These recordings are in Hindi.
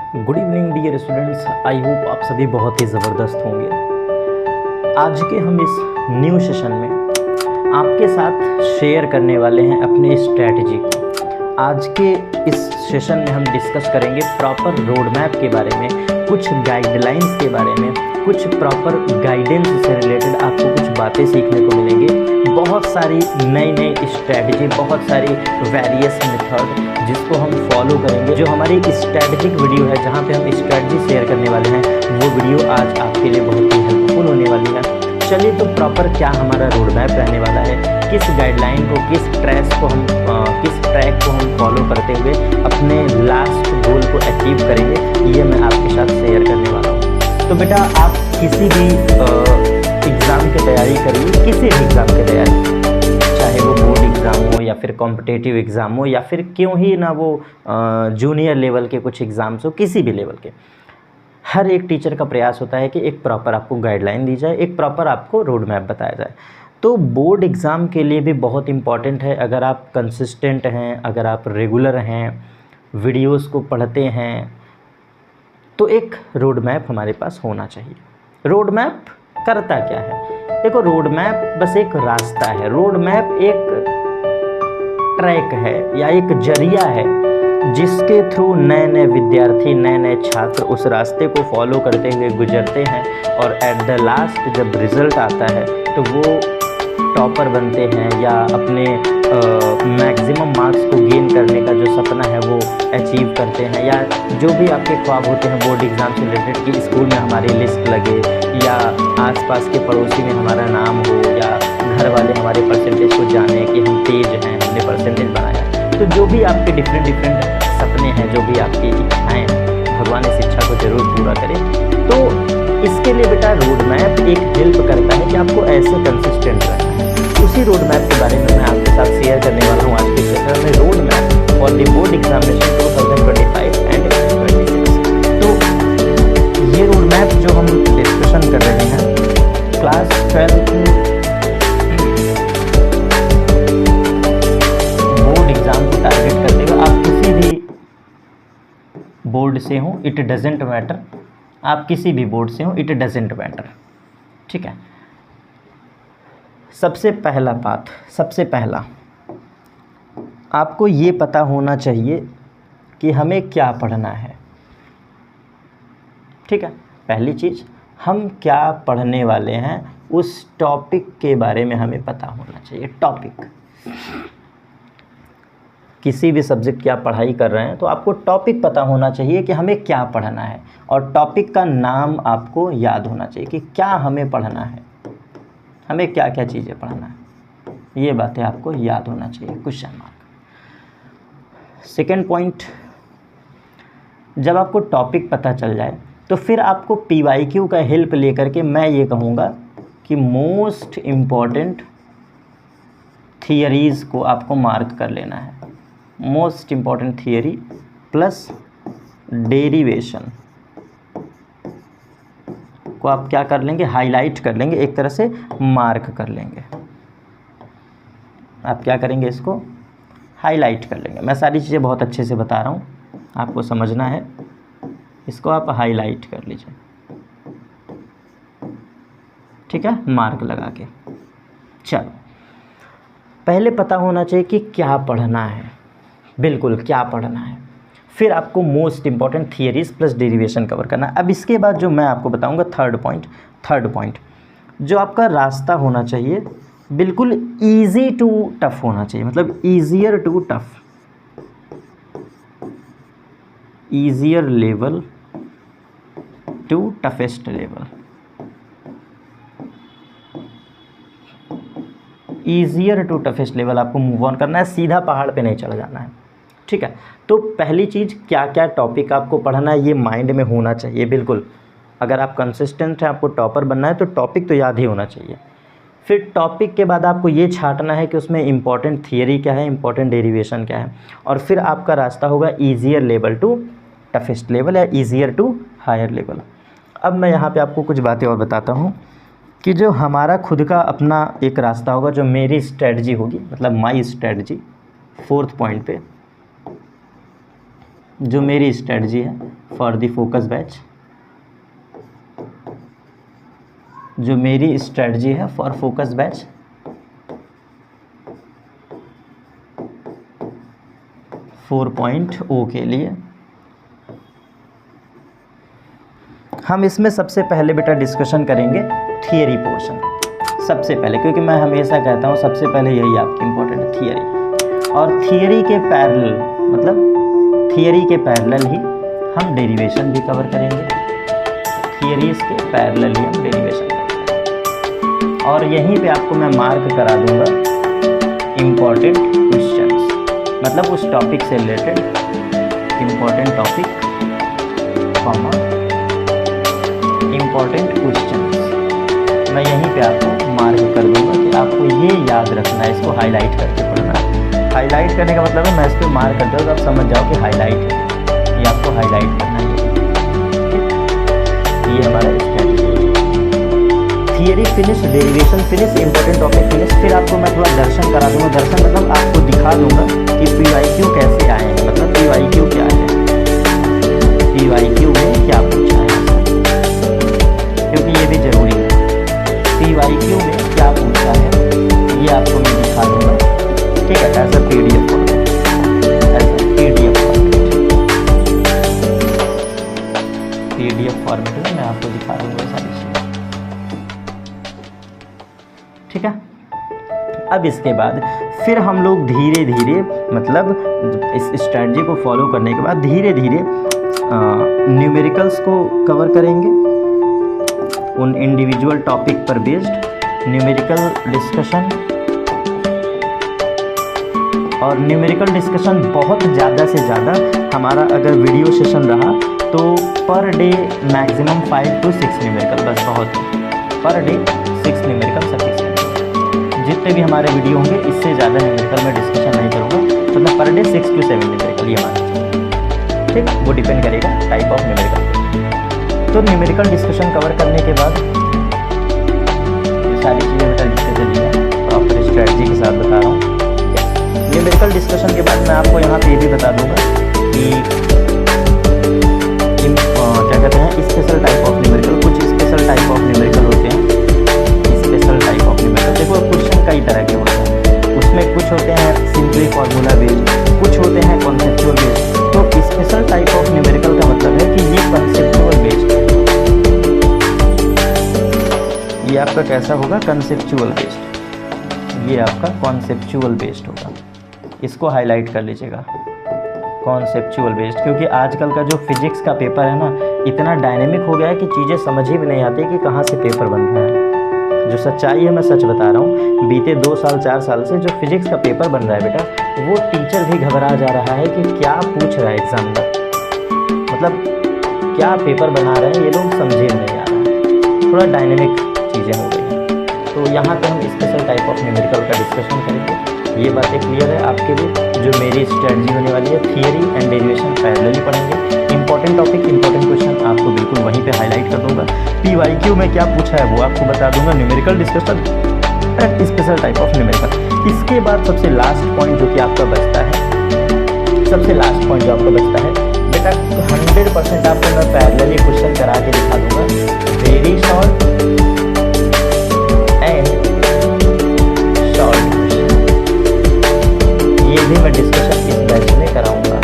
Good evening dear students, I hope आप सभी बहुत ही ज़बरदस्त होंगे। आज के हम इस न्यू सेशन में आपके साथ शेयर करने वाले हैं अपने स्ट्रैटेजी को। आज के इस सेशन में हम डिस्कस करेंगे प्रॉपर रोड मैप के बारे में, कुछ गाइडलाइंस के बारे में, कुछ प्रॉपर गाइडेंस से रिलेटेड आपको कुछ बातें सीखने को मिलेंगे। बहुत सारी नई स्ट्रैटेजी, बहुत सारी वेरियस मेथड जिसको हम फॉलो करेंगे। जो हमारी स्ट्रैटेजिक वीडियो है जहाँ पे हम स्ट्रैटेजी शेयर करने वाले हैं, वो वीडियो आज आपके लिए बहुत ही हेल्पफुल होने वाली है। चलिए तो प्रॉपर क्या हमारा रोड मैप रहने वाला है, किस गाइडलाइन को, किस ट्रैक को हम फॉलो करते हुए अपने लास्ट गोल को अचीव करेंगे, ये मैं आपके साथ शेयर करने वाला हूँ। तो बेटा आप किसी भी एग्ज़ाम की तैयारी करिए, किसी भी एग्ज़ाम की तैयारी, चाहे वो बोर्ड एग्ज़ाम हो या फिर कॉम्पिटिटिव एग्ज़ाम हो या फिर क्यों ही ना वो जूनियर लेवल के कुछ एग्ज़ाम्स हो, किसी भी लेवल के, हर एक टीचर का प्रयास होता है कि एक प्रॉपर आपको गाइडलाइन दी जाए, एक प्रॉपर आपको रोड मैप बताया जाए। तो बोर्ड एग्ज़ाम के लिए भी बहुत इम्पॉर्टेंट है। अगर आप कंसिस्टेंट हैं, अगर आप रेगुलर हैं, वीडियोस को पढ़ते हैं, तो एक रोड मैप हमारे पास होना चाहिए। रोड मैप करता क्या है? देखो, रोड मैप बस एक रास्ता है। रोड मैप एक ट्रैक है या एक जरिया है जिसके थ्रू नए नए विद्यार्थी, नए नए छात्र उस रास्ते को फॉलो करते हुए गुजरते हैं और एट द लास्ट जब रिज़ल्ट आता है तो वो टॉपर बनते हैं या अपने मैक्सिमम मार्क्स को गेन करने का जो सपना है वो अचीव करते हैं, या जो भी आपके ख्वाब होते हैं बोर्ड एग्ज़ाम से रिलेटेड कि स्कूल में हमारी लिस्ट लगे या आसपास के पड़ोसी में हमारा नाम हो या घर वाले हमारे परसेंटेज को जाने कि हम तेज हैं, हमने परसेंटेज बनाया। तो जो भी आपके डिफरेंट सपने हैं, जो भी आपकी इच्छाएँ हैं, भगवान इस इच्छा को ज़रूर पूरा करे। तो इसके लिए बेटा रोड मैप एक हेल्प करता है कि आपको ऐसे कंसिस्टेंट रहना है। उसी रोड मैप के बारे में मैं आपके साथ शेयर करने वाला हूँ आज के सेशन में, road map for the board examination 2025 and 2026। तो ये रोड मैप जो हम डिस्कशन कर रहे हैं, क्लास 12 बोर्ड एग्जाम को टारगेट करते हुए, आप किसी भी बोर्ड से हो, इट डजेंट मैटर, आप किसी भी बोर्ड से हो, इट डजेंट मैटर, ठीक है। सबसे पहला आपको ये पता होना चाहिए कि हमें क्या पढ़ना है, ठीक है। पहली चीज़, हम क्या पढ़ने वाले हैं उस टॉपिक के बारे में हमें पता होना चाहिए। टॉपिक, किसी भी सब्जेक्ट की आप पढ़ाई कर रहे हैं तो आपको टॉपिक पता होना चाहिए कि हमें क्या पढ़ना है, और टॉपिक का नाम आपको याद होना चाहिए कि क्या हमें पढ़ना है, हमें क्या क्या चीज़ें पढ़ना है, ये बातें आपको याद होना चाहिए। Question mark. सेकेंड पॉइंट, जब आपको टॉपिक पता चल जाए तो फिर आपको PYQ का हेल्प लेकर के मैं ये कहूँगा कि मोस्ट इम्पॉर्टेंट थियरीज़ को आपको मार्क कर लेना है। Most important theory plus derivation को आप क्या कर लेंगे, हाईलाइट कर लेंगे, एक तरह से मार्क कर लेंगे। आप क्या करेंगे, इसको हाईलाइट कर लेंगे। मैं सारी चीज़ें बहुत अच्छे से बता रहा हूँ, आपको समझना है, इसको आप हाईलाइट कर लीजिए, ठीक है, मार्क लगा के। चलो, पहले पता होना चाहिए कि क्या पढ़ना है, बिल्कुल क्या पढ़ना है, फिर आपको most important theories plus derivation cover करना है। अब इसके बाद जो मैं आपको बताऊंगा थर्ड पॉइंट, जो आपका रास्ता होना चाहिए बिल्कुल इजी टू टफ होना चाहिए, मतलब easier to tough, easier level to toughest level, easier to toughest level आपको मूव ऑन करना है, सीधा पहाड़ पे नहीं चढ़ जाना है, ठीक है। तो पहली चीज़, क्या क्या टॉपिक आपको पढ़ना है ये माइंड में होना चाहिए बिल्कुल। अगर आप कंसिस्टेंट हैं, आपको टॉपर बनना है तो टॉपिक तो याद ही होना चाहिए। फिर टॉपिक के बाद आपको ये छांटना है कि उसमें इंपॉर्टेंट थियरी क्या है, इंपॉर्टेंट डेरिवेशन क्या है, और फिर आपका रास्ता होगा easier level to toughest level या ईजियर टू हायर लेवल। अब मैं यहाँ पे आपको कुछ बातें और बताता हूँ कि जो हमारा खुद का अपना एक रास्ता होगा, जो मेरी स्ट्रेटजी होगी, मतलब माई स्ट्रेटजी, फोर्थ पॉइंट पे जो मेरी स्ट्रेटजी है फॉर द फोकस बैच, जो मेरी स्ट्रेटजी है for focus batch, four point O के लिए। हम इसमें सबसे पहले बेटा डिस्कशन करेंगे थियरी पोर्शन सबसे पहले, क्योंकि मैं हमेशा कहता हूँ सबसे पहले यही आपकी इम्पोर्टेंट है, थियरी। और थियरी के पैरेलल, मतलब थियरी के पैरेलल ही हम डेरिवेशन भी कवर करेंगे, थियरीज के पैरेलल ही हम डेरिवेशन करेंगे। और यहीं पे आपको मैं मार्क करा दूंगा इम्पॉर्टेंट क्वेश्चंस, मतलब उस टॉपिक से related important topic comma important questions मैं यहीं पे आपको मार्क कर दूंगा कि आपको ये याद रखना है, इसको हाईलाइट करके पढ़ना है। हाईलाइट करने का मतलब है मैं इस पर मार्क करता हूँ तो आप समझ जाओ कि हाईलाइट है, ये आपको हाईलाइट करना है। ये हमारा strategy, theory finish, derivation finish, important topic finish. फिर आपको मैं थोड़ा दर्शन करा दूंगा। दर्शन मतलब आपको दिखा दूंगा कि PYQ कैसे आए हैं, मतलब PYQ क्या है, PYQ में क्या पूछा है, क्योंकि ये भी जरूरी है। PYQ में क्या पूछा है ये आपको मैं दिखा दूंगा, ठीक है, as a PDF format, PDF format में मैं आपको दिखा दूंगा सारी चीज़ें, ठीक है। अब इसके बाद फिर हम लोग धीरे धीरे, मतलब इस स्ट्रेटजी को फॉलो करने के बाद धीरे धीरे न्यूमेरिकल्स को कवर करेंगे, उन इंडिविजुअल टॉपिक पर बेस्ड न्यूमेरिकल डिस्कशन। और न्यूमेरिकल डिस्कशन बहुत ज़्यादा से ज़्यादा हमारा अगर वीडियो सेशन रहा तो per day maximum 5 to 6 numerical, बस बहुत है, पर डे 6 न्यूमेरिकल सफिशिएंट। जितने भी हमारे वीडियो होंगे इससे ज़्यादा न्यूमेरिकल में डिस्कशन नहीं करूँगा, मतलब पर डे 6 to 7 न्यूमेरिकल ये मान लीजिए, ठीक, वो डिपेंड करेगा टाइप ऑफ न्यूमेरिकल। तो न्यूमेरिकल डिस्कशन कवर करने के बाद ये सारी चीज़ें बेटा लिखते चलिए, प्रॉपर स्ट्रेटजी के साथ बता रहा हूँ। न्यूमेरिकल डिस्कशन के बाद मैं आपको यहाँ पे ये भी बता दूंगा कि क्या कहते हैं स्पेशल टाइप ऑफ न्यूमेरिकल, कुछ स्पेशल टाइप ऑफ न्यूमेरिकल होते हैं। स्पेशल टाइप ऑफ न्यूमेरिकल देखो क्वेश्चन कई तरह के होते हैं, उसमें कुछ होते हैं सिंपली फार्मूला बेस्ड, कुछ होते हैं कॉन्सेप्चुअल बेस्ड। तो स्पेशल टाइप ऑफ न्यूमेरिकल का मतलब है कि ये कॉन्सेप्चुअल बेस्ड, ये आपका कैसा होगा, कंसेप्चुअल बेस्ड, ये आपका कॉन्सेप्चुअल बेस्ड होगा, इसको हाईलाइट कर लीजिएगा, कॉन्सेप्चुअल बेस्ड। क्योंकि आजकल का जो फिजिक्स का पेपर है ना इतना डायनेमिक हो गया है कि चीज़ें समझ ही में नहीं आती कि कहाँ से पेपर बन रहा है। जो सच्चाई है मैं सच बता रहा हूँ, बीते 2 साल 4 साल से जो फिजिक्स का पेपर बन रहा है बेटा, वो टीचर भी घबरा जा रहा है कि क्या पूछ रहा है एग्जाम में, मतलब क्या पेपर बना रहे हैं ये लोग समझे नहीं आ रहा है, थोड़ा डायनेमिक चीज़ें हो गई हैं। तो यहाँ पे हम स्पेशल टाइप ऑफ न्यूमेरिकल का डिस्कशन करेंगे, ये बातें क्लियर है आपके लिए। जो मेरी स्ट्रेटजी होने वाली है थियरी एंड डेरिवेशन पैरेलली पढ़ेंगे, इंपॉर्टेंट टॉपिक इंपॉर्टेंट क्वेश्चन आपको बिल्कुल वहीं पे हाईलाइट कर दूंगा, PYQ में क्या पूछा है वो आपको बता दूंगा, numerical discussion and special type of numerical. इसके बाद सबसे लास्ट पॉइंट जो कि आपका बचता है, सबसे लास्ट पॉइंट जो आपका बचता है बेटा, 100% आपको मैं पैरेलली क्वेश्चन करा के दिखा दूंगा, वेरी शॉर्ट एंड शॉर्ट, ये भी मैं डिस्कशन इस बैच में कराऊंगा,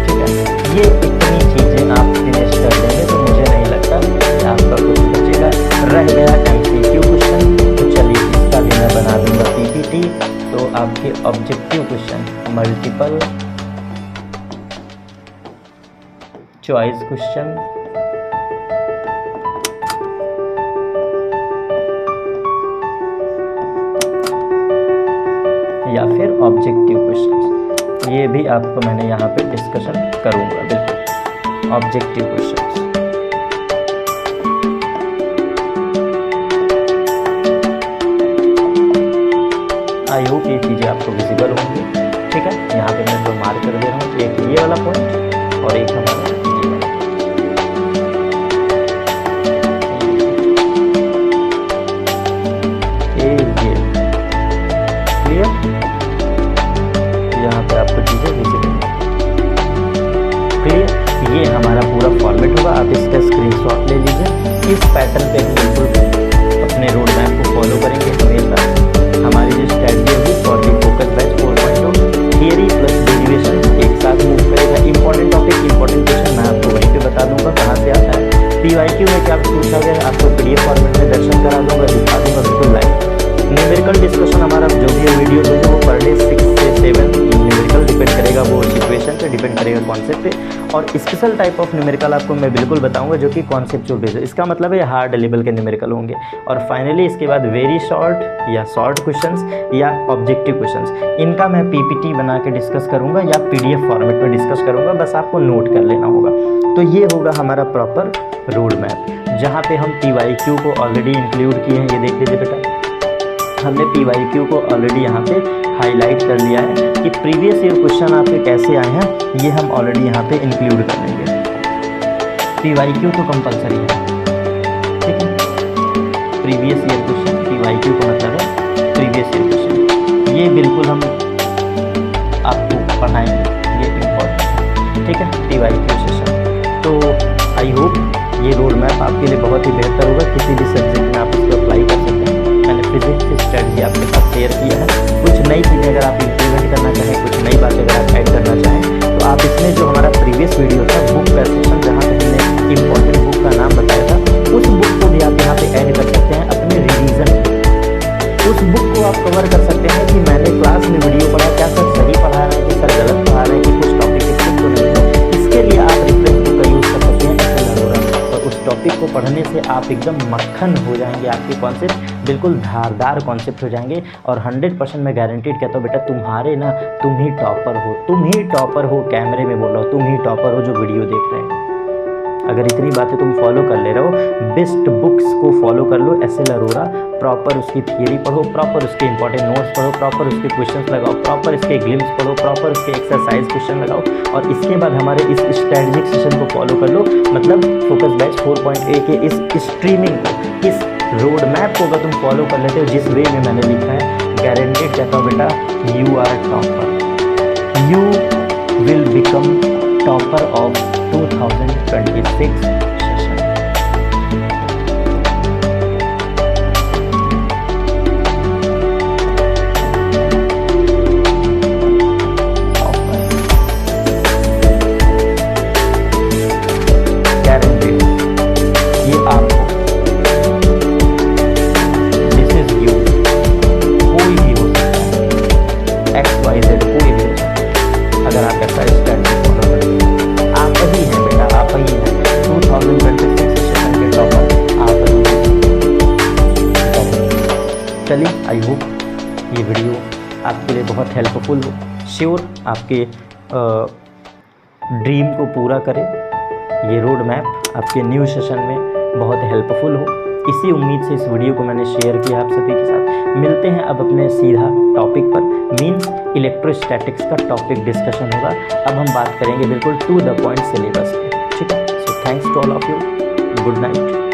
ठीक है। ये इतनी चीज़ें आप फिनिश कर देंगे तो मुझे नहीं लगता कि आपका कुछ बचेगा। रह गया MCQ क्वेश्चन, तो चलिए इसका भी मैं बना दूंगा PPT। तो आपके objective question, multiple choice question, या फिर ऑब्जेक्टिव क्वेश्चंस, ये भी आपको मैंने यहाँ पे डिस्कशन करूँगा, बिल्कुल ऑब्जेक्टिव क्वेश्चंस। आई होप ये चीज़ें आपको विजिबल होंगी, ठीक है। यहाँ पे मैं दो मार्क कर दे रहा हूँ, एक ये वाला पॉइंट और एक हमारा ये वाला पॉइंट, क्लियर। यहाँ पे आपको चीज़ें विजिबल, क्लियर। फॉर्मेट होगा, आप इसका स्क्रीनशॉट ले लीजिए। इस पैटर्न पे हम बिल्कुल अपने रोड मैप को फॉलो करेंगे हमेशा। हमारी जो स्ट्रेटजी होगी for the focus batch 4.0 theory plus derivation एक साथ मूव करेगा। इंपॉर्टेंट टॉपिक, इंपॉर्टेंट क्वेश्चन मैं आपको वहीं पे बता दूंगा कहाँ से आता है। PYQ में क्या पूछा गया आपको PDF फॉर्मेट में दर्शन करा दूंगा, दिखा दूंगा बिल्कुल लाइव। न्यूमेरिकल डिस्कशन हमारा जो भी वीडियो होगा वो पर डे 6 से 7 न्यूमेरिकल डिपेंड करेगा, वो सिचुएशन पे डिपेंड करेगा, कॉन्सेप्ट पे। और स्पेशल टाइप ऑफ न्यूमेरिकल आपको मैं बिल्कुल बताऊंगा जो कि कॉन्सेप्चुअल बेस्ड है। इसका मतलब है हार्ड लेवल के न्यूमेरिकल होंगे। और फाइनली इसके बाद वेरी शॉर्ट या शॉर्ट क्वेश्चंस या ऑब्जेक्टिव क्वेश्चंस, इनका मैं PPT बना के डिस्कस करूँगा या PDF फॉर्मेट में डिस्कस करूँगा, बस आपको नोट कर लेना होगा। तो ये होगा हमारा प्रॉपर रोड मैप, जहाँ पे हम PYQ को ऑलरेडी इंक्लूड किए हैं। ये देख लीजिए बेटा, हमने PYQ को ऑलरेडी यहाँ पे हाईलाइट कर लिया है कि प्रीवियस ईयर क्वेश्चन आपके कैसे आए हैं, ये हम ऑलरेडी यहाँ पे इंक्लूड कर लेंगे। PYQ तो कंपलसरी है, ठीक है। प्रीवियस ईयर क्वेश्चन, PYQ का मतलब है प्रीवियस ईयर क्वेश्चन, ये बिल्कुल हम आपको पढ़ाएंगे, ये इम्पोर्टेंट, ठीक है। PYQ सेशन तो आई होप ये रोड मैप आपके लिए बहुत ही बेहतर होगा। किसी भी सब्जेक्ट में आप इसको अप्लाई कर सकते हैं। मैंने फिजिक्स की स्ट्रेटजी आपके साथ शेयर किया है। कुछ नई चीज़ें अगर आप इम्प्लीमेंट करना चाहें, कुछ नई बातें अगर आप ऐड करना चाहें, तो आप इसमें जो हमारा प्रीवियस वीडियो था बुक का सेशन, जहाँ पे हमने इंपॉर्टेंट बुक का नाम बताया था, उस बुक को भी आप यहाँ पे ऐड कर सकते हैं अपने रिवीजन में। उस बुक को आप कवर कर सकते हैं कि मैंने क्लास में वीडियो पढ़ा, क्या सर सही पढ़ा रहे हैं कि सर गलत पढ़ा रहे हैं, कि कुछ टॉपिक स्किप तो नहीं है। इसके लिए आप रेफरेंस बुक का यूज़ कर सकते हैं और उस टॉपिक को पढ़ने से आप एकदम मक्खन हो जाएंगे। आपके कॉन्सेप्ट बिल्कुल धारदार कॉन्सेप्ट हो जाएंगे। और 100% मैं गारंटीड कहता हूँ बेटा, तुम्हारे ना तुम ही टॉपर हो, तुम ही टॉपर हो। कैमरे में बोल रहा हो, तुम ही टॉपर हो जो वीडियो देख रहे हैं। अगर इतनी बातें तुम फॉलो कर ले रहे हो, बेस्ट बुक्स को फॉलो कर लो, SL अरोरा, प्रॉपर उसकी थियरी पढ़ो, प्रॉपर उसके इंपॉर्टेंट नोट्स पढ़ो, प्रॉपर उसके क्वेश्चंस लगाओ, प्रॉपर इसके ग्लिम्स पढ़ो, प्रॉपर उसके एक्सरसाइज क्वेश्चन लगाओ, और इसके बाद हमारे इस स्ट्रेटजिक सेशन को फॉलो कर लो। मतलब फोकस बैच 4.A के इस स्ट्रीमिंग को, इस रोड मैप को अगर तुम फॉलो कर लेते हो जिस वे में मैंने लिखा है, गारंटेड कहता हूँ बेटा, you are topper, you will become topper of 2026 session. Guaranteed, ये आपको, दिस इज यू, कोई भी हो सकता है, XYZ कोई भी हो सकता है। अगर आप ऐसा स्ट्रेटजी फॉलो करेंगे, आप ही हैं बेटा, आप ही हैं 2026 सेशन के टॉपर, आप ही हैं। चलिए, आई होप ये वीडियो आपके लिए बहुत हेल्पफुल हो, श्योर आपके ड्रीम को पूरा करे। ये रोड मैप आपके न्यू सेशन में बहुत हेल्पफुल हो, इसी उम्मीद से इस वीडियो को मैंने शेयर किया आप सभी के साथ। मिलते हैं अब अपने सीधा टॉपिक पर, मीन्स इलेक्ट्रोस्टैटिक्स का टॉपिक डिस्कशन होगा। अब हम बात करेंगे बिल्कुल टू द पॉइंट सिलेबस पे, ठीक है। So thanks to all of you, good night.